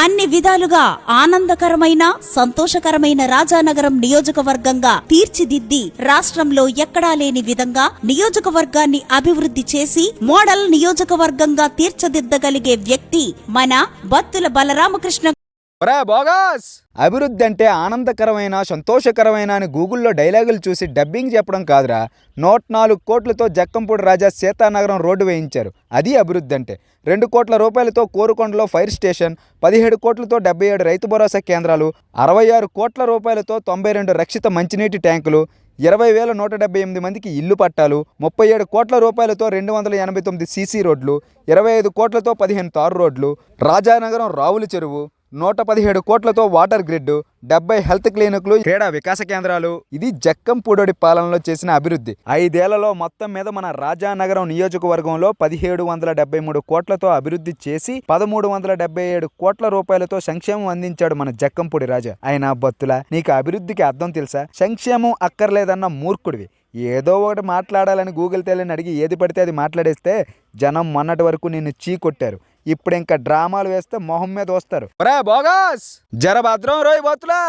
అన్ని విధాలుగా ఆనందకరమైన సంతోషకరమైన రాజానగరం నియోజకవర్గంగా తీర్చిదిద్ది రాష్ట్రంలో ఎక్కడా లేని విధంగా నియోజకవర్గాన్ని అభివృద్ధి చేసి మోడల్ నియోజకవర్గంగా తీర్చిదిద్దగలిగే వ్యక్తి మన బత్తుల బలరామకృష్ణ. బోగస్ అభివృద్ధి అంటే ఆనందకరమైన సంతోషకరమైన అని గూగుల్లో డైలాగులు చూసి డబ్బింగ్ చెప్పడం కాదురా. 104 కోట్లతో జక్కంపూడి రాజా సీతానగరం రోడ్డు వేయించారు. అది అభివృద్ధి అంటే. 2 కోట్ల రూపాయలతో కోరుకొండలో ఫైర్ స్టేషన్, 17 కోట్లతో 77 రైతు భరోసా కేంద్రాలు, 66 కోట్ల రూపాయలతో 92 రక్షిత మంచినీటి ట్యాంకులు, 20,178 మందికి ఇల్లు పట్టాలు, 37 కోట్ల రూపాయలతో 289 సీసీ రోడ్లు, 25 కోట్లతో 15 తారు రోడ్లు, రాజానగరం రావుల చెరువు, 117 కోట్లతో వాటర్ గ్రిడ్, 70 హెల్త్ క్లినిక్లు, క్రీడా వికాస కేంద్రాలు. ఇది జక్కంపూడి పాలనలో చేసిన అభివృద్ధి. 5 ఏళ్లలో మొత్తం మీద మన రాజానగరం నియోజకవర్గంలో 1773 కోట్లతో అభివృద్ధి చేసి 1377 కోట్ల రూపాయలతో సంక్షేమం అందించాడు మన జక్కంపూడి రాజా. అయినా బత్తుల నీకు అభివృద్ధికి అర్థం తెలుసా? సంక్షేమం అక్కర్లేదన్న మూర్ఖుడివి. ఏదో ఒకటి మాట్లాడాలని గూగుల్ తల్లిని అడిగి ఏది పడితే అది మాట్లాడేస్తే జనం మొన్నటి వరకు నిన్ను చీకొట్టారు. ఇప్పుడు ఇంకా డ్రామాలు వేస్తే మొహం మీద వస్తారు. బోగస్ జర భద్రం రోయ్ బత్తులా.